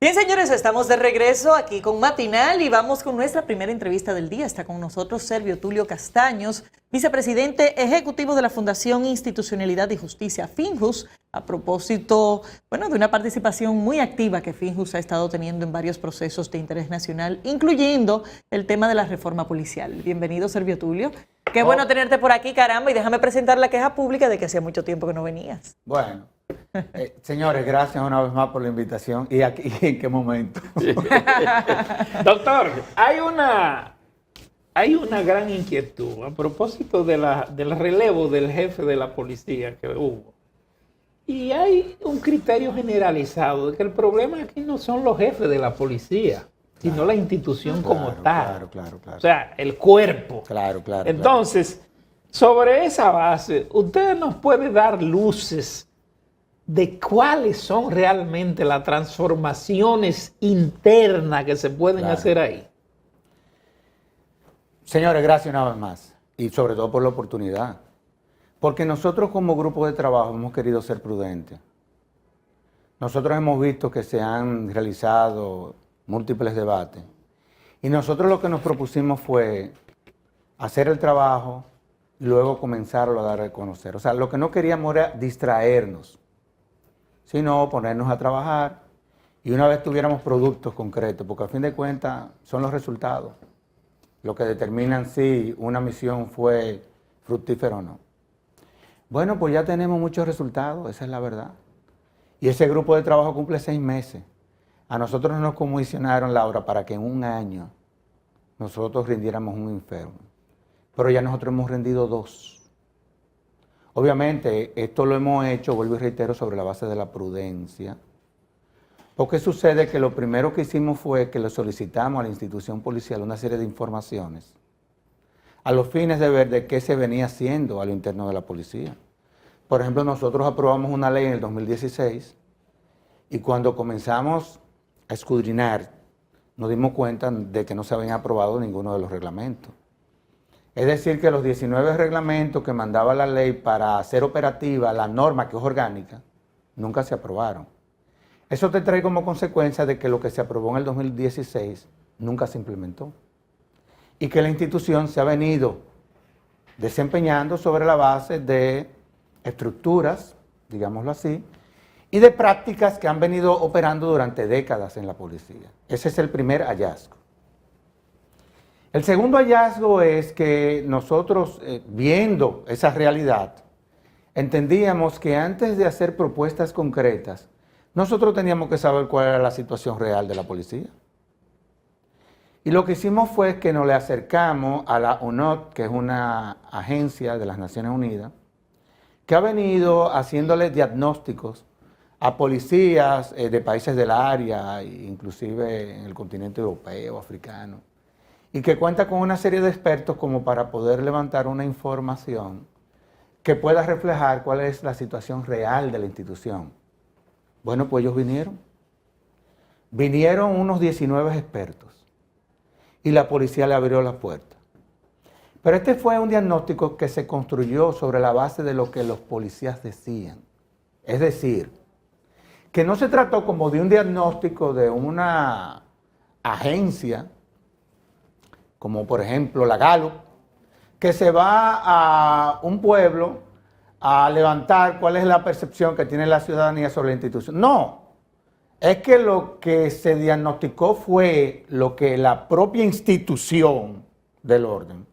Bien, señores, estamos de regreso aquí con Matinal y vamos con nuestra primera entrevista del día. Está con nosotros Servio Tulio Castaños, vicepresidente ejecutivo de la Fundación Institucionalidad y Justicia, FINJUS, a propósito, de una participación muy activa que FINJUS ha estado teniendo en varios procesos de interés nacional, incluyendo el tema de la reforma policial. Bienvenido, Servio Tulio. Qué bueno tenerte por aquí, caramba, y déjame presentar la queja pública de que hacía mucho tiempo que no venías. Bueno, señores, gracias una vez más por la invitación. ¿Y aquí en qué momento? Doctor, hay una gran inquietud a propósito del relevo del jefe de la policía que hubo. Y hay un criterio generalizado de que el problema aquí no son los jefes de la policía, sino la institución como tal. Claro. O sea, el cuerpo. Claro. Entonces, sobre esa base, usted nos puede dar luces de cuáles son realmente las transformaciones internas que se pueden hacer ahí. Señores, gracias una vez más. Y sobre todo por la oportunidad. Porque nosotros como grupo de trabajo hemos querido ser prudentes. Nosotros hemos visto que se han realizado múltiples debates. Y nosotros lo que nos propusimos fue hacer el trabajo y luego comenzarlo a dar a conocer. O sea, lo que no queríamos era distraernos, sino ponernos a trabajar y una vez tuviéramos productos concretos, porque a fin de cuentas son los resultados lo que determinan si una misión fue fructífera o no. Bueno, pues ya tenemos muchos resultados, esa es la verdad. Y ese grupo de trabajo cumple 6 meses. A nosotros nos comisionaron, Laura, para que en un año nosotros rindiéramos un enfermo. Pero ya nosotros hemos rendido 2. Obviamente, esto lo hemos hecho, vuelvo y reitero, sobre la base de la prudencia. Porque sucede que lo primero que hicimos fue que le solicitamos a la institución policial una serie de informaciones a los fines de ver de qué se venía haciendo a lo interno de la policía. Por ejemplo, nosotros aprobamos una ley en el 2016 y cuando comenzamos a escudriñar nos dimos cuenta de que no se habían aprobado ninguno de los reglamentos. Es decir, que los 19 reglamentos que mandaba la ley para hacer operativa la norma que es orgánica, nunca se aprobaron. Eso te trae como consecuencia de que lo que se aprobó en el 2016 nunca se implementó. Y que la institución se ha venido desempeñando sobre la base de estructuras, digámoslo así, y de prácticas que han venido operando durante décadas en la policía. Ese es el primer hallazgo. El segundo hallazgo es que nosotros, viendo esa realidad, entendíamos que antes de hacer propuestas concretas, nosotros teníamos que saber cuál era la situación real de la policía. Y lo que hicimos fue que nos le acercamos a la UNOT, que es una agencia de las Naciones Unidas, que ha venido haciéndole diagnósticos a policías de países del área, inclusive en el continente europeo, africano, y que cuenta con una serie de expertos como para poder levantar una información que pueda reflejar cuál es la situación real de la institución. Bueno, pues ellos vinieron. Vinieron unos 19 expertos y la policía le abrió la puerta. Pero este fue un diagnóstico que se construyó sobre la base de lo que los policías decían. Es decir, que no se trató como de un diagnóstico de una agencia, como por ejemplo la Gallup, que se va a un pueblo a levantar cuál es la percepción que tiene la ciudadanía sobre la institución. No, es que lo que se diagnosticó fue lo que la propia institución del orden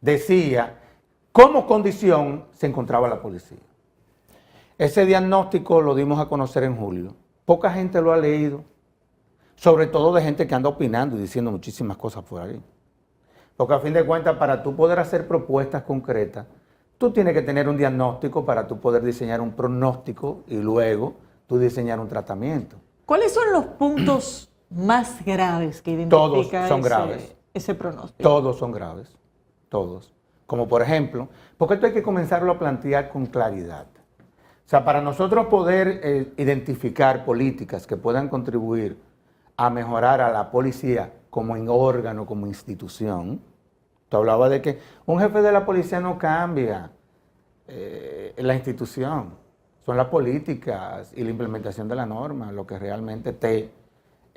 decía como condición se encontraba la policía. Ese diagnóstico lo dimos a conocer en julio. Poca gente lo ha leído, sobre todo de gente que anda opinando y diciendo muchísimas cosas por ahí. Porque a fin de cuentas, para tú poder hacer propuestas concretas, tú tienes que tener un diagnóstico para tú poder diseñar un pronóstico y luego tú diseñar un tratamiento. ¿Cuáles son los puntos más graves que identifica ese pronóstico? Todos son graves, todos. Como por ejemplo, porque esto hay que comenzarlo a plantear con claridad. O sea, para nosotros poder identificar políticas que puedan contribuir a mejorar a la policía como en órgano, como institución. Tú hablabas de que un jefe de la policía no cambia la institución. Son las políticas y la implementación de la norma lo que realmente te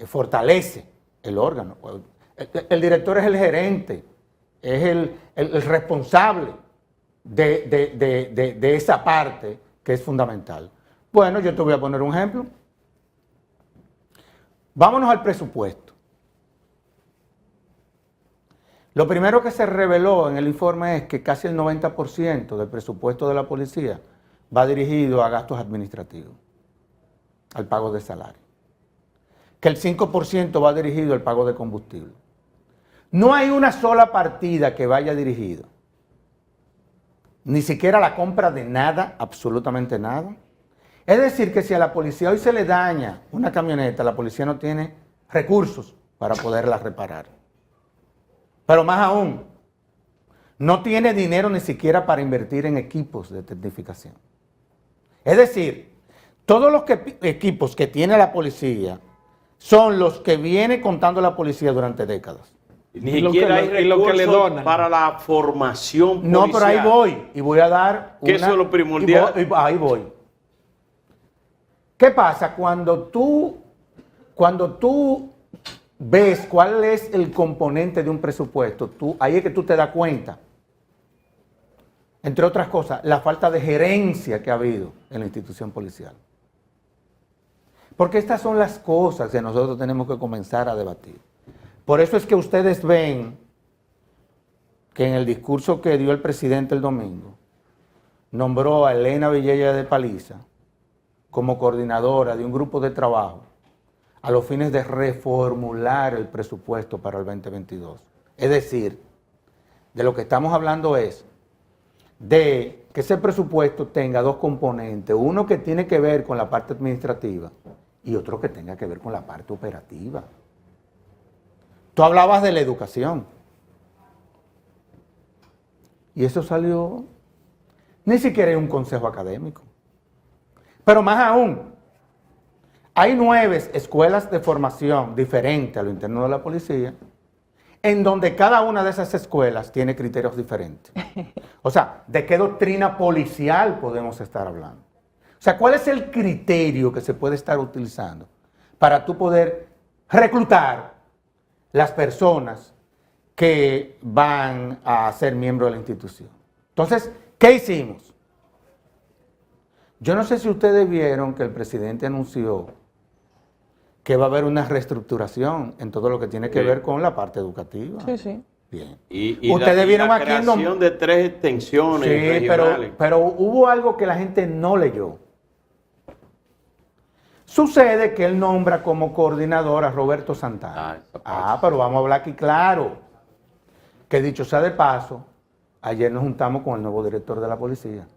fortalece el órgano. El director es el gerente, es el responsable de esa parte que es fundamental. Bueno, yo te voy a poner un ejemplo. Vámonos al presupuesto. Lo primero que se reveló en el informe es que casi el 90% del presupuesto de la policía va dirigido a gastos administrativos, al pago de salario. Que el 5% va dirigido al pago de combustible. No hay una sola partida que vaya dirigido, ni siquiera a la compra de nada, absolutamente nada. Es decir, que si a la policía hoy se le daña una camioneta, la policía no tiene recursos para poderla reparar. Pero más aún, no tiene dinero ni siquiera para invertir en equipos de tecnificación. Es decir, todos los equipos que tiene la policía son los que viene contando la policía durante décadas. Ni siquiera hay recursos para la formación policial. No, pero ahí voy, y voy a dar que eso es lo primordial. Ahí voy. ¿Qué pasa? Cuando tú ves cuál es el componente de un presupuesto, ahí es que tú te das cuenta, entre otras cosas, la falta de gerencia que ha habido en la institución policial. Porque estas son las cosas que nosotros tenemos que comenzar a debatir. Por eso es que ustedes ven que en el discurso que dio el presidente el domingo, nombró a Elena Villella de Paliza como coordinadora de un grupo de trabajo a los fines de reformular el presupuesto para el 2022. Es decir, de lo que estamos hablando es de que ese presupuesto tenga dos componentes, uno que tiene que ver con la parte administrativa y otro que tenga que ver con la parte operativa. Tú hablabas de la educación. Y eso salió, ni siquiera hay un consejo académico. Pero más aún, hay 9 escuelas de formación diferentes a lo interno de la policía, en donde cada una de esas escuelas tiene criterios diferentes. O sea, ¿de qué doctrina policial podemos estar hablando? O sea, ¿cuál es el criterio que se puede estar utilizando para tú poder reclutar las personas que van a ser miembros de la institución? Entonces, ¿qué hicimos? Yo no sé si ustedes vieron que el presidente anunció que va a haber una reestructuración en todo lo que tiene que ver con la parte educativa. Sí, sí. Bien. Y ustedes vieron la aquí creación de 3 extensiones regionales. pero hubo algo que la gente no leyó. Sucede que él nombra como coordinador a Roberto Santana. Pero vamos a hablar aquí claro. Que dicho sea de paso, ayer nos juntamos con el nuevo director de la policía.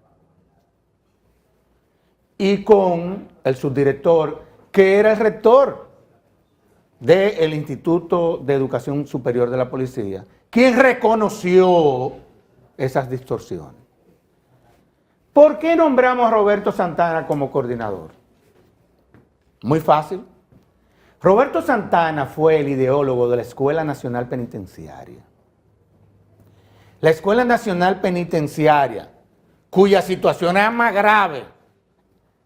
Y con el subdirector, que era el rector del Instituto de Educación Superior de la Policía, quien reconoció esas distorsiones. ¿Por qué nombramos a Roberto Santana como coordinador? Muy fácil. Roberto Santana fue el ideólogo de la Escuela Nacional Penitenciaria. La Escuela Nacional Penitenciaria, cuya situación es más grave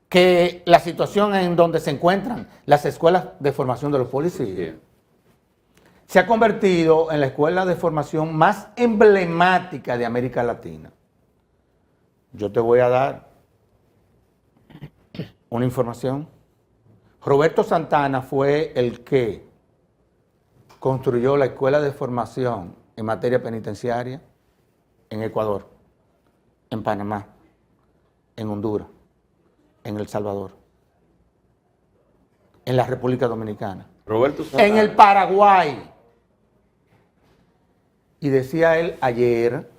que la situación en donde se encuentran las escuelas de formación de los policías, se ha convertido en la escuela de formación más emblemática de América Latina. Yo te voy a dar una información. Roberto Santana fue el que construyó la escuela de formación en materia penitenciaria en Ecuador, en Panamá, en Honduras, en El Salvador, en la República Dominicana, Roberto Santana, en el Paraguay. Y decía él ayer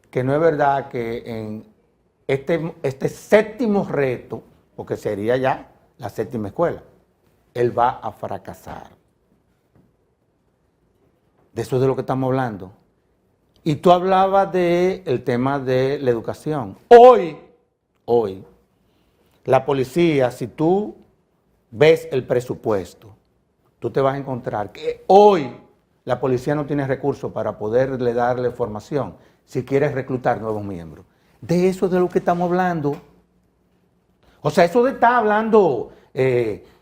que no es verdad que en este séptimo reto, porque sería ya la séptima escuela, él va a fracasar. De eso es de lo que estamos hablando. Y tú hablabas del tema de la educación. Hoy, la policía, si tú ves el presupuesto, tú te vas a encontrar que hoy la policía no tiene recursos para poderle darle formación si quieres reclutar nuevos miembros. De eso es de lo que estamos hablando. O sea, eso de estar hablando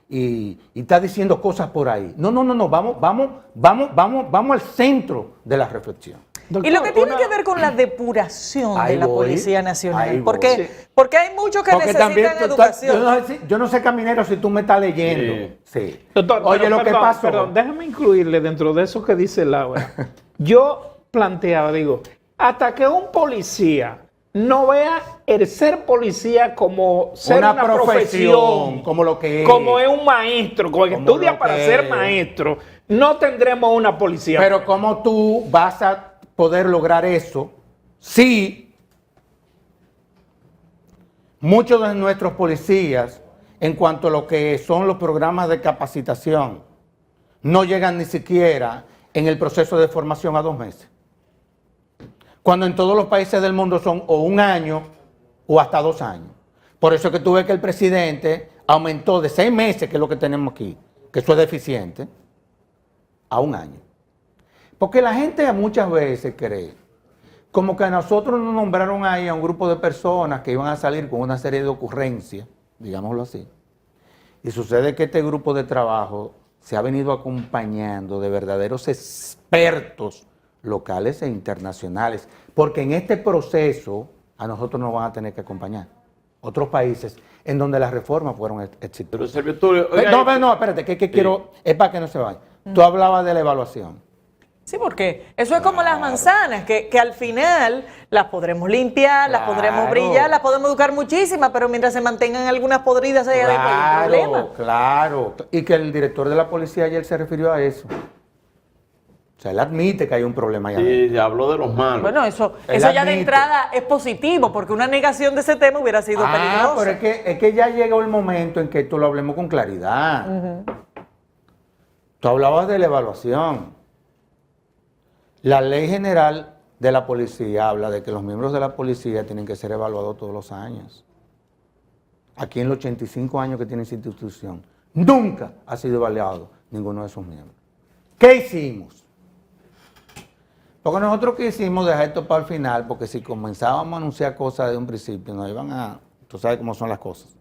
y está diciendo cosas por ahí. No, vamos al centro de la reflexión. Doctor, y lo que tiene que ver con la depuración de la Policía Nacional, porque hay muchos que necesitan educación. Yo no sé, caminero, si tú me estás leyendo. Sí. Doctor, oye, que pasó. Perdón, déjame incluirle dentro de eso que dice Laura. Yo planteaba, digo, hasta que un policía no vea el ser policía como ser una profesión, como lo que es. Como es un maestro, como que estudia para ser maestro, no tendremos una policía. Pero ¿cómo tú vas a poder lograr eso si muchos de nuestros policías, en cuanto a lo que son los programas de capacitación, no llegan ni siquiera en el proceso de formación a 2 meses? Cuando en todos los países del mundo son o 1 año o hasta 2 años. Por eso es que tú ves que el presidente aumentó de 6 meses, que es lo que tenemos aquí, que eso es deficiente, a 1 año. Porque la gente muchas veces cree como que a nosotros nos nombraron ahí a un grupo de personas que iban a salir con una serie de ocurrencias, digámoslo así. Y sucede que este grupo de trabajo se ha venido acompañando de verdaderos expertos locales e internacionales, porque en este proceso a nosotros nos van a tener que acompañar otros países en donde las reformas fueron exitosas. No, espérate, que quiero, es para que no se vaya. Tú hablabas de la evaluación. Sí, porque eso es como las manzanas, que al final las podremos limpiar, las podremos brillar, las podemos educar muchísimas, pero mientras se mantengan algunas podridas ahí adentro hay un problema. Claro, y que el director de la policía ayer se refirió a eso. O sea, él admite que hay un problema allá. Sí, habló de los malos. Bueno, eso ya de entrada es positivo, porque una negación de ese tema hubiera sido peligrosa. Pero es que ya llegó el momento en que esto lo hablemos con claridad. Tú hablabas de la evaluación. La ley general de la policía habla de que los miembros de la policía tienen que ser evaluados todos los años. Aquí en los 85 años que tiene esa institución, nunca ha sido evaluado ninguno de sus miembros. ¿Qué hicimos? Porque nosotros quisimos dejar esto para el final, porque si comenzábamos a anunciar cosas de un principio, nos iban a... Tú sabes cómo son las cosas.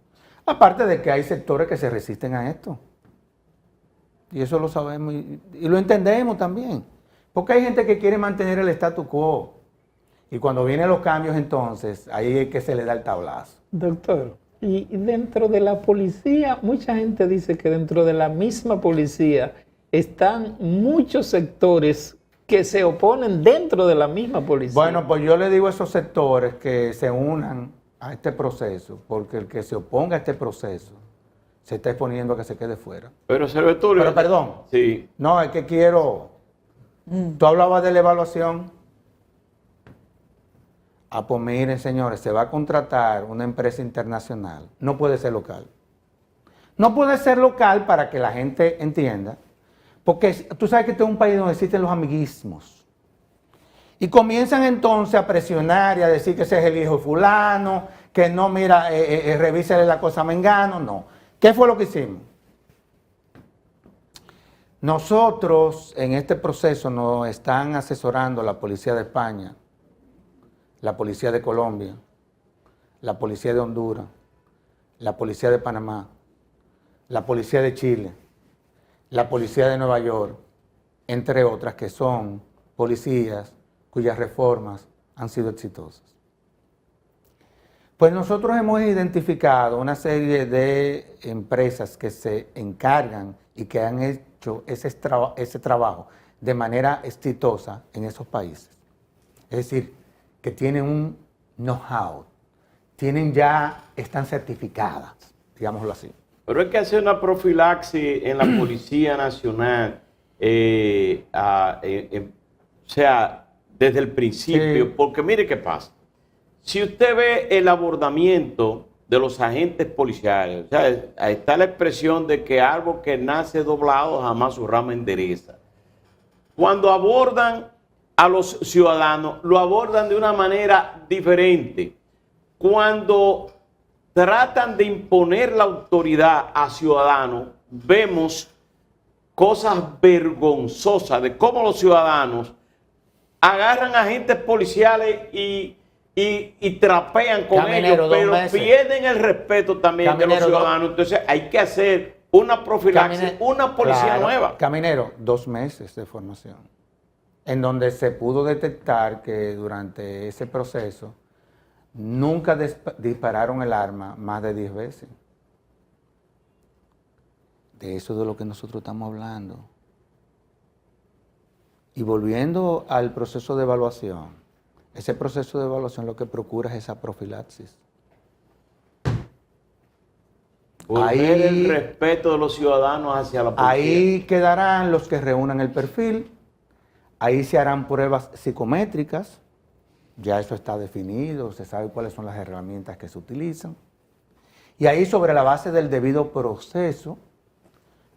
Aparte de que hay sectores que se resisten a esto. Y eso lo sabemos y lo entendemos también. Porque hay gente que quiere mantener el statu quo. Y cuando vienen los cambios, entonces, ahí es que se le da el tablazo. Doctor, y dentro de la policía, mucha gente dice que dentro de la misma policía están muchos sectores que se oponen dentro de la misma policía. Bueno, pues yo le digo a esos sectores que se unan a este proceso, porque el que se oponga a este proceso se está exponiendo a que se quede fuera. Pero perdón. Sí. No, es que quiero... Tú hablabas de la evaluación. Pues miren, señores, se va a contratar una empresa internacional. No puede ser local. No puede ser local para que la gente entienda. Porque tú sabes que este es un país donde existen los amiguismos. Y comienzan entonces a presionar y a decir que ese es el hijo de fulano, que no, mira, revísele la cosa a Mengano. No. ¿Qué fue lo que hicimos? Nosotros en este proceso nos están asesorando la Policía de España, la Policía de Colombia, la Policía de Honduras, la Policía de Panamá, la Policía de Chile, la Policía de Nueva York, entre otras que son policías cuyas reformas han sido exitosas. Pues nosotros hemos identificado una serie de empresas que se encargan y que han hecho ese trabajo de manera exitosa en esos países. Es decir, que tienen un know-how, están certificadas, digámoslo así. Pero hay que hacer una profilaxis en la Policía Nacional, o sea, desde el principio, sí. Porque mire qué pasa. Si usted ve el abordamiento de los agentes policiales, o sea, está la expresión de que árbol que nace doblado jamás su rama endereza. Cuando abordan a los ciudadanos, lo abordan de una manera diferente. Cuando tratan de imponer la autoridad a ciudadanos, vemos cosas vergonzosas de cómo los ciudadanos agarran a agentes policiales y trapean con ellos, pero pierden el respeto también de los ciudadanos. Entonces hay que hacer una profilaxis, una policía Claro, nueva. Caminero, 2 meses de formación, en donde se pudo detectar que durante ese proceso nunca dispararon el arma más de 10 veces. De eso es de lo que nosotros estamos hablando. Y volviendo al proceso de evaluación, ese proceso de evaluación lo que procura es esa profilaxis. Volver el respeto de los ciudadanos hacia la policía. Ahí quedarán los que reúnan el perfil, ahí se harán pruebas psicométricas, ya eso está definido, se sabe cuáles son las herramientas que se utilizan. Y ahí sobre la base del debido proceso,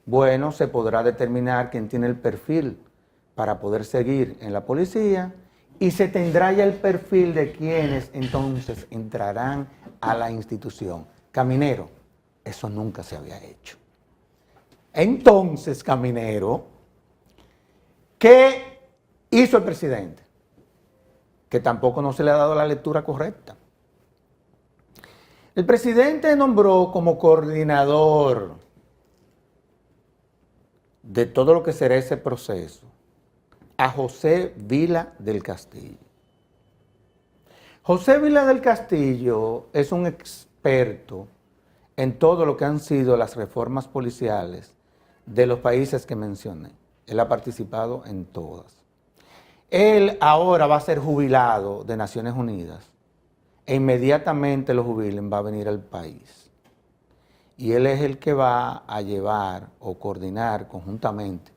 bueno, se podrá determinar quién tiene el perfil para poder seguir en la policía y se tendrá ya el perfil de quienes entonces entrarán a la institución. Caminero, eso nunca se había hecho. Entonces, Caminero, ¿qué hizo el presidente? Que tampoco no se le ha dado la lectura correcta. El presidente nombró como coordinador de todo lo que será ese proceso a José Vila del Castillo. José Vila del Castillo es un experto en todo lo que han sido las reformas policiales de los países que mencioné. Él ha participado en todas. Él ahora va a ser jubilado de Naciones Unidas e inmediatamente lo jubilen va a venir al país. Y él es el que va a llevar o coordinar conjuntamente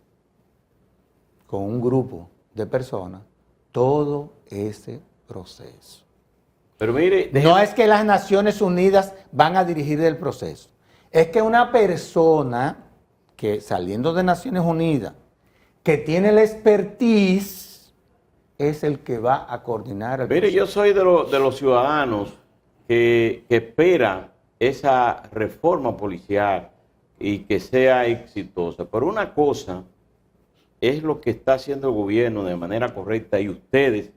con un grupo de personas todo ese proceso. Pero mire, No es que las Naciones Unidas van a dirigir el proceso, es que una persona que saliendo de Naciones Unidas, que tiene la expertise, es el que va a coordinar el mire, proceso. yo soy de los ciudadanos que esperan esa reforma policial y que sea exitosa. Pero una cosa es lo que está haciendo el gobierno de manera correcta y ustedes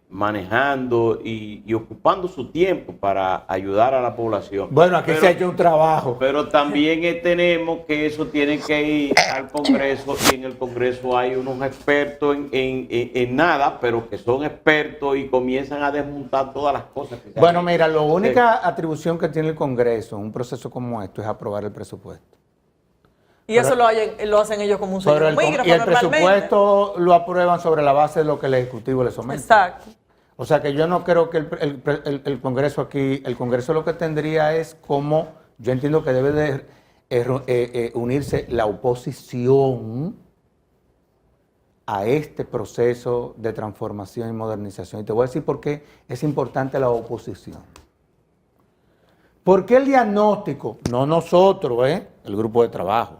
manejando y ocupando su tiempo para ayudar a la población. Bueno, aquí se ha hecho un trabajo. Pero también tenemos que eso tiene que ir al Congreso y en el Congreso hay unos expertos en nada, pero que son expertos y comienzan a desmontar todas las cosas que se Bueno, han mira, la hecho. única atribución que tiene el Congreso en un proceso como esto es aprobar el presupuesto. Y eso lo hacen ellos como un Pero sello el, mígrafo y el normalmente. presupuesto lo aprueban sobre la base de lo que el Ejecutivo le somete. Exacto. O sea que yo no creo que el Congreso aquí, el Congreso lo que tendría es como, yo entiendo que debe de unirse la oposición a este proceso de transformación y modernización. Y te voy a decir por qué es importante la oposición. Porque el diagnóstico, no nosotros, el grupo de trabajo.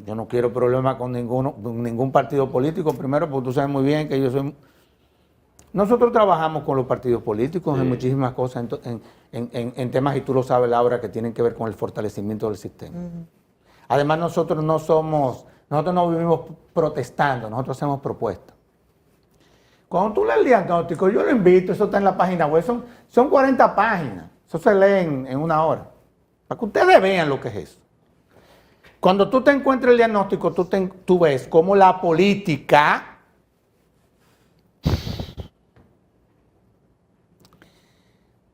Yo no quiero problemas con ningún partido político, primero porque tú sabes muy bien que yo soy... Nosotros trabajamos con los partidos políticos en muchísimas cosas, en temas, y tú lo sabes, Laura, que tienen que ver con el fortalecimiento del sistema. Además, nosotros no vivimos protestando, nosotros hacemos propuestas. Cuando tú lees el diagnóstico, yo lo invito, eso está en la página web, son 40 páginas, eso se lee en una hora, para que ustedes vean lo que es eso. Cuando tú te encuentras el diagnóstico, tú ves cómo la política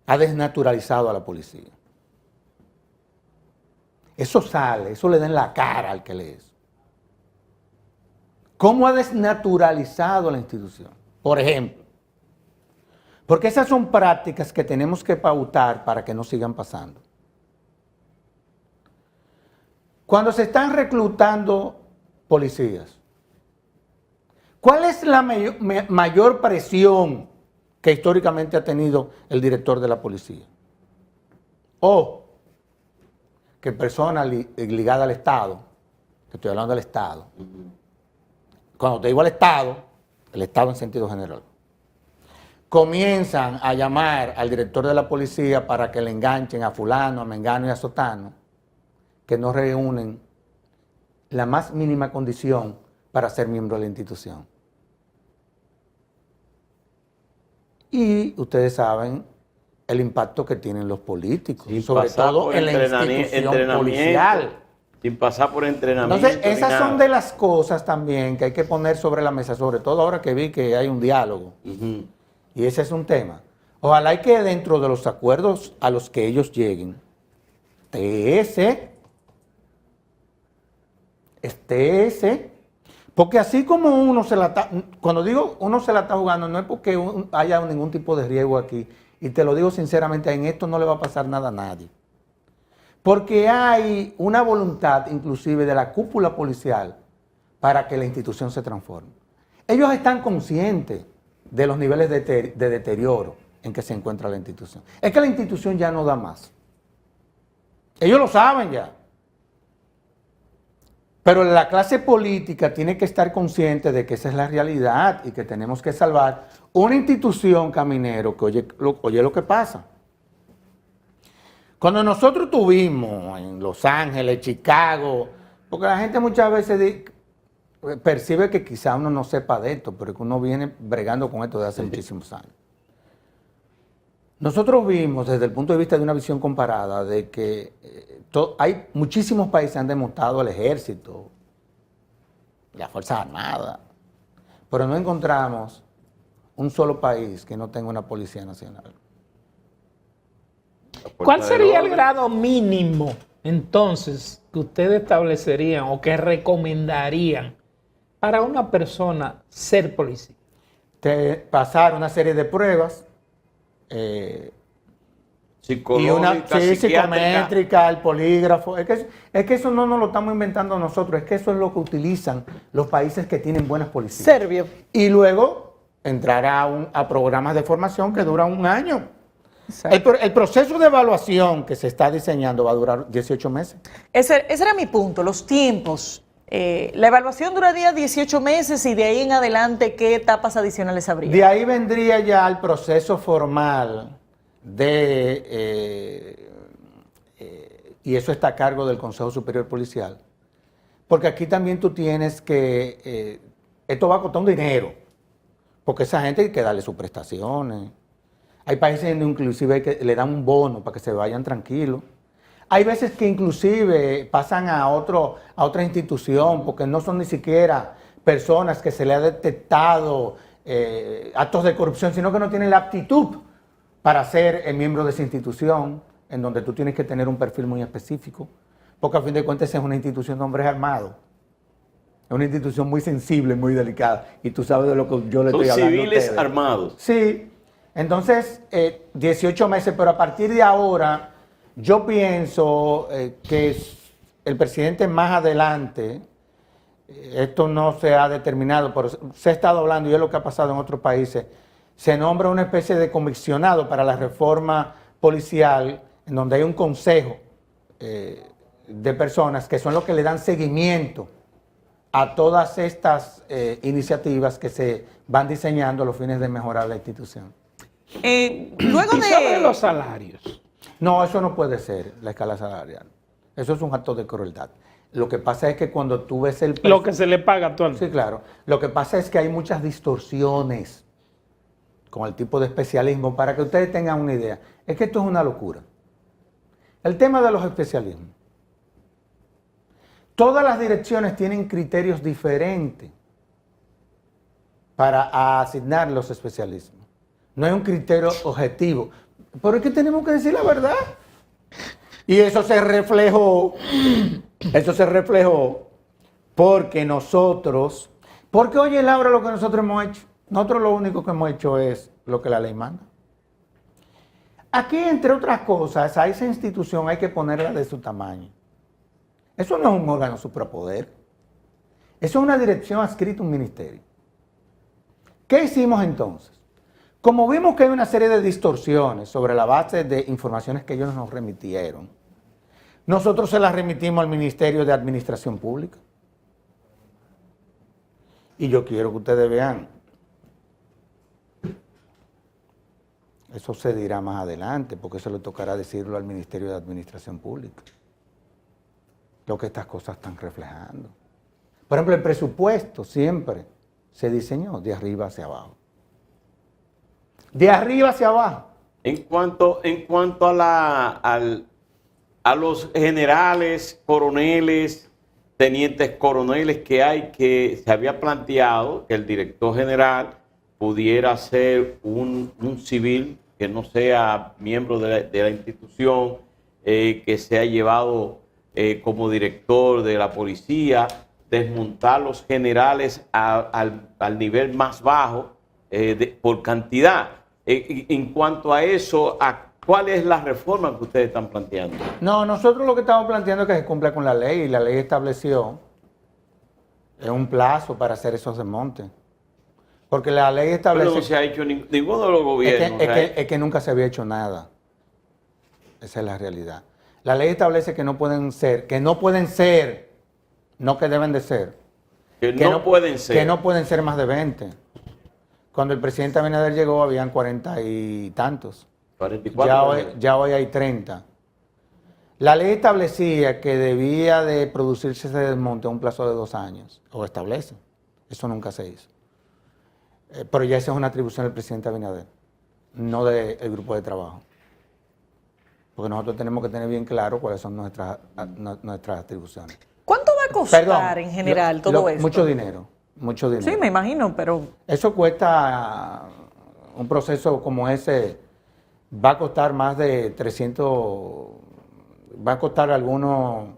ha desnaturalizado a la policía. Eso sale, eso le da en la cara al que lee eso. ¿Cómo ha desnaturalizado la institución? Por ejemplo, porque esas son prácticas que tenemos que pautar para que no sigan pasando. Cuando se están reclutando policías, ¿cuál es la mayor presión que históricamente ha tenido el director de la policía? O que personas ligadas al Estado, que estoy hablando del Estado, cuando te digo al Estado, el Estado en sentido general, comienzan a llamar al director de la policía para que le enganchen a fulano, a mengano y a sotano, que no reúnen la más mínima condición para ser miembro de la institución. Y ustedes saben el impacto que tienen los políticos, Sin sobre pasar todo por en la institución entrenamiento, policial. sin pasar por entrenamiento. Entonces, ni esas nada. son de las cosas también que hay que poner sobre la mesa, sobre todo ahora que vi que hay un diálogo. Ujú. Y ese es un tema. Ojalá y que dentro de los acuerdos a los que ellos lleguen, esté ese, porque así como uno se la está, cuando digo uno se la está jugando, no es porque haya ningún tipo de riesgo aquí, y te lo digo sinceramente, en esto no le va a pasar nada a nadie. Porque hay una voluntad inclusive de la cúpula policial para que la institución se transforme. Ellos están conscientes de los niveles de deterioro en que se encuentra la institución. Es que la institución ya no da más. Ellos lo saben ya. Pero la clase política tiene que estar consciente de que esa es la realidad y que tenemos que salvar una institución, Caminero, que oye lo que pasa. Cuando nosotros tuvimos en Los Ángeles, Chicago, porque la gente muchas veces percibe que quizá uno no sepa de esto, pero que uno viene bregando con esto desde hace muchísimos años. Nosotros vimos desde el punto de vista de una visión comparada de que hay muchísimos países que han demostrado el ejército, las Fuerzas Armadas, pero no encontramos un solo país que no tenga una Policía Nacional. ¿Cuál sería el grado mínimo entonces que ustedes establecerían o que recomendarían para una persona ser policía? Pasar una serie de pruebas, Psicológica, psicométrica, el polígrafo. Es que eso no nos lo estamos inventando nosotros, es que eso es lo que utilizan los países que tienen buenas policías. Servio. Y luego entrar a programas de formación que duran un año. El proceso de evaluación que se está diseñando va a durar 18 meses. Ese era mi punto, los tiempos. La evaluación duraría 18 meses y de ahí en adelante, ¿qué etapas adicionales habría? De ahí vendría ya el proceso formal y eso está a cargo del Consejo Superior Policial. Porque aquí también tú tienes que, esto va a costar un dinero, porque esa gente hay que darle sus prestaciones. Hay países donde inclusive que le dan un bono para que se vayan tranquilos. Hay veces que inclusive pasan a otra institución porque no son ni siquiera personas que se le ha detectado actos de corrupción, sino que no tienen la aptitud para ser miembro de esa institución, en donde tú tienes que tener un perfil muy específico, porque a fin de cuentas es una institución de hombres armados. Es una institución muy sensible, muy delicada, y tú sabes de lo que yo le estoy hablando. Son civiles armados. Sí. Entonces, 18 meses, pero a partir de ahora, yo pienso que el presidente más adelante, esto no se ha determinado, pero se ha estado hablando, y es lo que ha pasado en otros países, se nombra una especie de comisionado para la reforma policial, en donde hay un consejo de personas que son los que le dan seguimiento a todas estas iniciativas que se van diseñando a los fines de mejorar la institución. Luego ¿Y sobre los salarios? No, eso no puede ser, la escala salarial. Eso es un acto de crueldad. Lo que pasa es que cuando tú ves el... Lo que se le paga actualmente. Sí, claro. Lo que pasa es que hay muchas distorsiones con el tipo de especialismo. Para que ustedes tengan una idea, es que esto es una locura. El tema de los especialismos. Todas las direcciones tienen criterios diferentes para asignar los especialismos. No hay un criterio objetivo. Pero es que tenemos que decir la verdad. Y eso se reflejó porque porque oye Laura, lo que nosotros hemos hecho, nosotros lo único que hemos hecho es lo que la ley manda. Aquí, entre otras cosas, a esa institución hay que ponerla de su tamaño. Eso no es un órgano suprapoder. Eso es una dirección adscrita a un ministerio. ¿Qué hicimos entonces? Como vimos que hay una serie de distorsiones sobre la base de informaciones que ellos nos remitieron, nosotros se las remitimos al Ministerio de Administración Pública. Y yo quiero que ustedes vean, eso se dirá más adelante, porque eso le tocará decirlo al Ministerio de Administración Pública, lo que estas cosas están reflejando. Por ejemplo, el presupuesto siempre se diseñó de arriba hacia abajo. De arriba hacia abajo. En cuanto a los generales, coroneles, tenientes coroneles que hay, que se había planteado que el director general pudiera ser un civil que no sea miembro de la institución, que se ha llevado como director de la policía, desmontar los generales al nivel más bajo por cantidad. En cuanto a eso, ¿cuál es la reforma que ustedes están planteando? No, nosotros lo que estamos planteando es que se cumpla con la ley, y la ley estableció un plazo para hacer esos desmontes. Porque la ley establece... Pero no se ha hecho ninguno de los gobiernos. Es que nunca se había hecho nada. Esa es la realidad. La ley establece que no pueden ser, no que deben de ser. Que no pueden ser. Que no pueden ser más de 20. Cuando el presidente Abinader llegó, habían 40 y tantos. 44. Ya hoy hay 30. La ley establecía que debía de producirse ese desmonte a un plazo de 2 años. O establece. Eso nunca se hizo. Pero ya esa es una atribución del presidente Abinader, no del grupo de trabajo. Porque nosotros tenemos que tener bien claro cuáles son nuestras atribuciones. ¿Cuánto va a costar en general todo esto? Mucho dinero. Sí, me imagino, pero... Eso cuesta, un proceso como ese, va a costar más de 300, va a costar algunos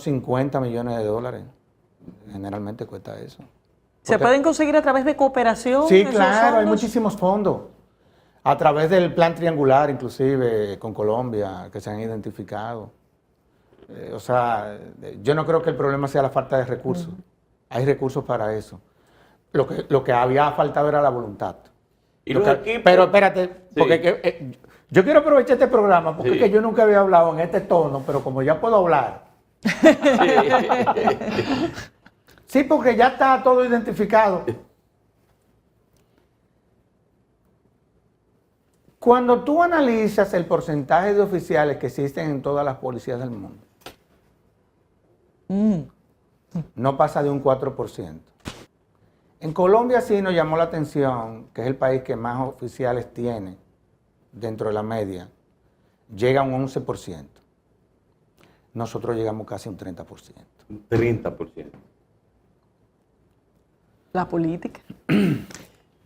50 millones de dólares. Generalmente cuesta eso. ¿Se pueden conseguir a través de cooperación? Sí, claro, hay muchísimos fondos. A través del plan triangular, inclusive, con Colombia, que se han identificado. O sea, yo no creo que el problema sea la falta de recursos. Hay recursos para eso. Lo que había faltado era la voluntad. Pero espérate, porque yo quiero aprovechar este programa, porque es que yo nunca había hablado en este tono, pero como ya puedo hablar. Sí, porque ya está todo identificado. Cuando tú analizas el porcentaje de oficiales que existen en todas las policías del mundo, no pasa de un 4%. En Colombia sí nos llamó la atención, que es el país que más oficiales tiene dentro de la media, llega a un 11%. Nosotros llegamos casi a un 30%. Un 30%. La política.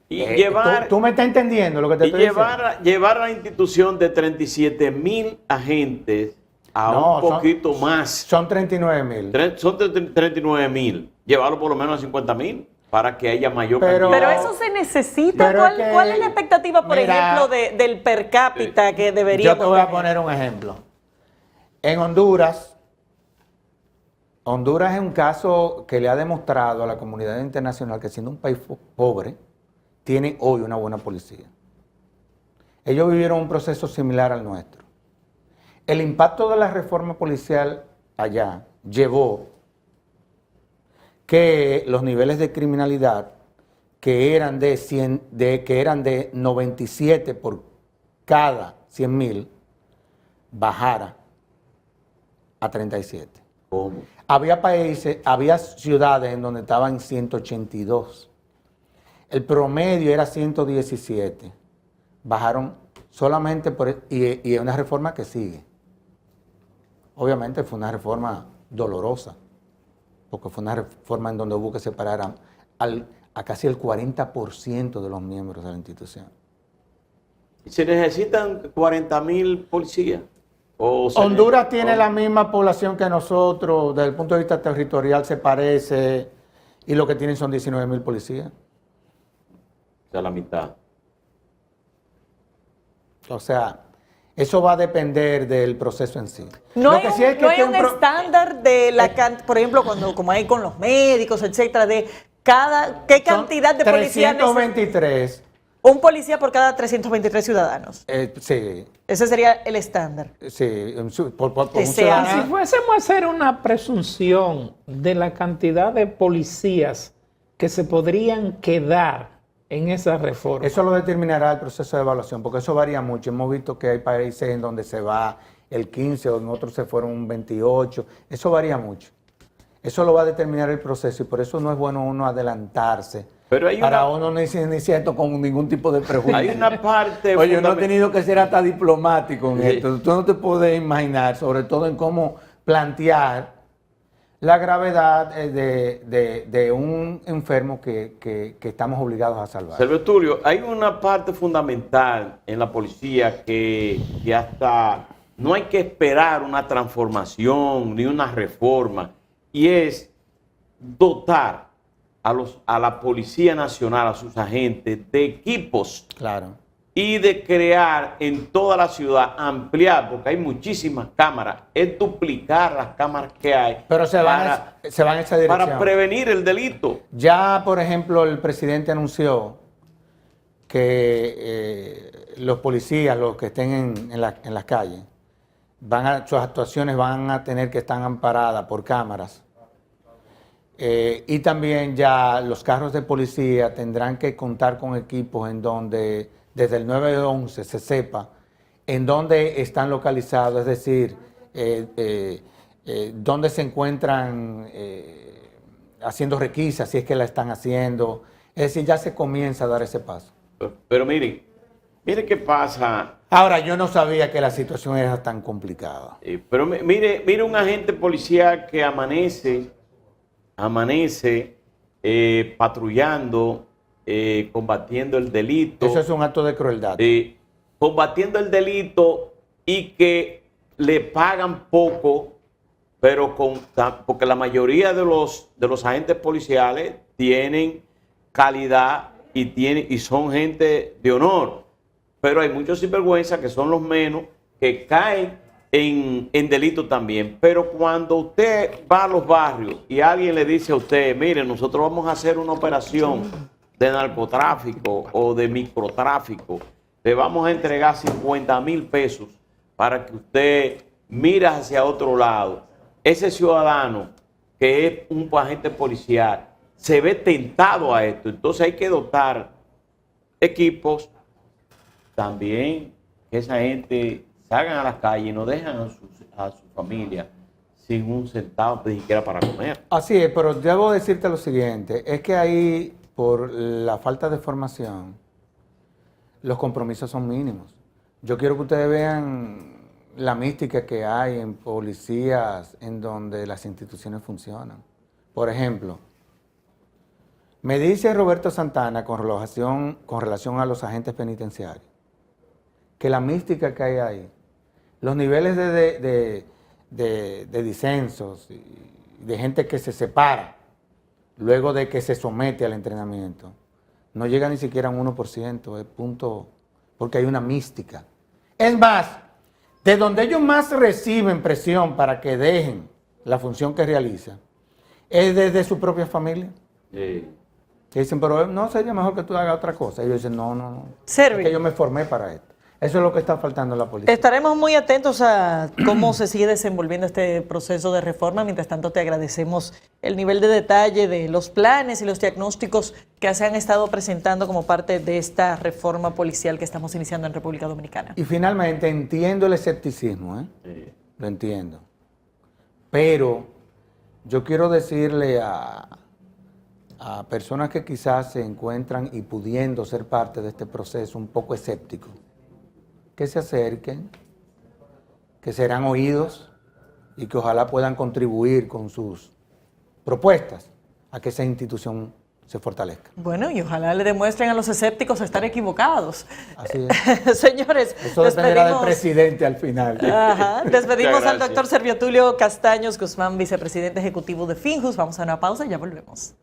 Y llevar... ¿Tú me estás entendiendo lo que te estoy diciendo? Llevar a la institución de 37,000 agentes a un poquito más. Son 39,000. Son 39,000. Llevarlo por lo menos a 50,000 para que haya mayor cantidad. Pero eso se necesita. ¿Cuál es la expectativa, por ejemplo, del per cápita que debería? Yo te voy a poner un ejemplo. En Honduras es un caso que le ha demostrado a la comunidad internacional que siendo un país pobre, tiene hoy una buena policía. Ellos vivieron un proceso similar al nuestro. El impacto de la reforma policial allá llevó que los niveles de criminalidad que eran de 97 por cada 100,000 bajara a 37. ¿Cómo? Había ciudades en donde estaban 182. El promedio era 117. Bajaron solamente y es una reforma que sigue. Obviamente fue una reforma dolorosa, porque fue una reforma en donde hubo que separar a casi el 40% de los miembros de la institución. ¿Y se necesitan 40,000 policías? Honduras tiene la misma población que nosotros, desde el punto de vista territorial se parece, y lo que tienen son 19,000 policías. O sea, la mitad. O sea, eso va a depender del proceso en sí. No hay un estándar de la cantidad, por ejemplo, como hay con los médicos, etcétera, de qué cantidad de policías 323. Un policía por cada 323 ciudadanos. Sí. Ese sería el estándar. Sí, por un Si fuésemos a hacer una presunción de la cantidad de policías que se podrían quedar en esa reforma. Eso lo determinará el proceso de evaluación, porque eso varía mucho. Hemos visto que hay países en donde se va el 15 o en otros se fueron un 28. Eso varía mucho. Eso lo va a determinar el proceso y por eso no es bueno uno adelantarse Pero hay Para una, uno no inicia esto con ningún tipo de prejuicio. hay una parte Oye, uno ha fundamental. tenido que ser hasta diplomático en Sí. esto. Tú no te puedes imaginar, sobre todo en cómo plantear la gravedad de un enfermo que estamos obligados a salvar. Sergio Tulio, hay una parte fundamental en la policía que hasta no hay que esperar una transformación ni una reforma, y es dotar a la Policía Nacional, a sus agentes, de equipos Claro. y de crear en toda la ciudad, ampliar, porque hay muchísimas cámaras, es duplicar las cámaras que hay Pero se van en esa dirección. para prevenir el delito. Ya, por ejemplo, el presidente anunció que los policías, los que estén en las calles, sus actuaciones van a tener que estar amparadas por cámaras. Y también ya los carros de policía tendrán que contar con equipos en donde desde el 911 se sepa en dónde están localizados, es decir, dónde se encuentran haciendo requisas, si es que la están haciendo. Es decir, ya se comienza a dar ese paso. Pero miren qué pasa. Ahora, yo no sabía que la situación era tan complicada. Pero mire un agente policial que amanece patrullando, combatiendo el delito. Eso es un acto de crueldad. Combatiendo el delito y que le pagan poco, pero porque la mayoría de los agentes policiales tienen calidad y son gente de honor. Pero hay muchos sinvergüenzas que son los menos, que caen en delito también. Pero cuando usted va a los barrios y alguien le dice a usted, mire, nosotros vamos a hacer una operación de narcotráfico o de microtráfico, le vamos a entregar 50,000 pesos para que usted mire hacia otro lado. Ese ciudadano que es un agente policial se ve tentado a esto. Entonces hay que dotar equipos también, que esa gente salgan a las calles y no dejan a su familia sin un centavo ni siquiera para comer. Así es, pero debo decirte lo siguiente, es que ahí, por la falta de formación, los compromisos son mínimos. Yo quiero que ustedes vean la mística que hay en policías en donde las instituciones funcionan. Por ejemplo, me dice Roberto Santana con relación a los agentes penitenciarios, que la mística que hay ahí, los niveles de disensos, de gente que se separa luego de que se somete al entrenamiento, no llega ni siquiera a un 1%, es punto, porque hay una mística. Es más, de donde ellos más reciben presión para que dejen la función que realizan, es desde su propia familia. Que dicen, pero no sería mejor que tú hagas otra cosa. Y ellos dicen, no. Servi. Es que yo me formé para esto. Eso es lo que está faltando en la policía. Estaremos muy atentos a cómo se sigue desenvolviendo este proceso de reforma. Mientras tanto, te agradecemos el nivel de detalle de los planes y los diagnósticos que se han estado presentando como parte de esta reforma policial que estamos iniciando en República Dominicana. Y finalmente, entiendo el escepticismo, lo entiendo. Pero yo quiero decirle a personas que quizás se encuentran y pudiendo ser parte de este proceso un poco escépticos, que se acerquen, que serán oídos y que ojalá puedan contribuir con sus propuestas a que esa institución se fortalezca. Bueno, y ojalá le demuestren a los escépticos estar equivocados. Así es. Señores, Eso dependerá del presidente al final. Ajá. Despedimos Muchas al gracias. doctor Servio Tulio Castaños Guzmán, vicepresidente ejecutivo de Finjus. Vamos a una pausa y ya volvemos.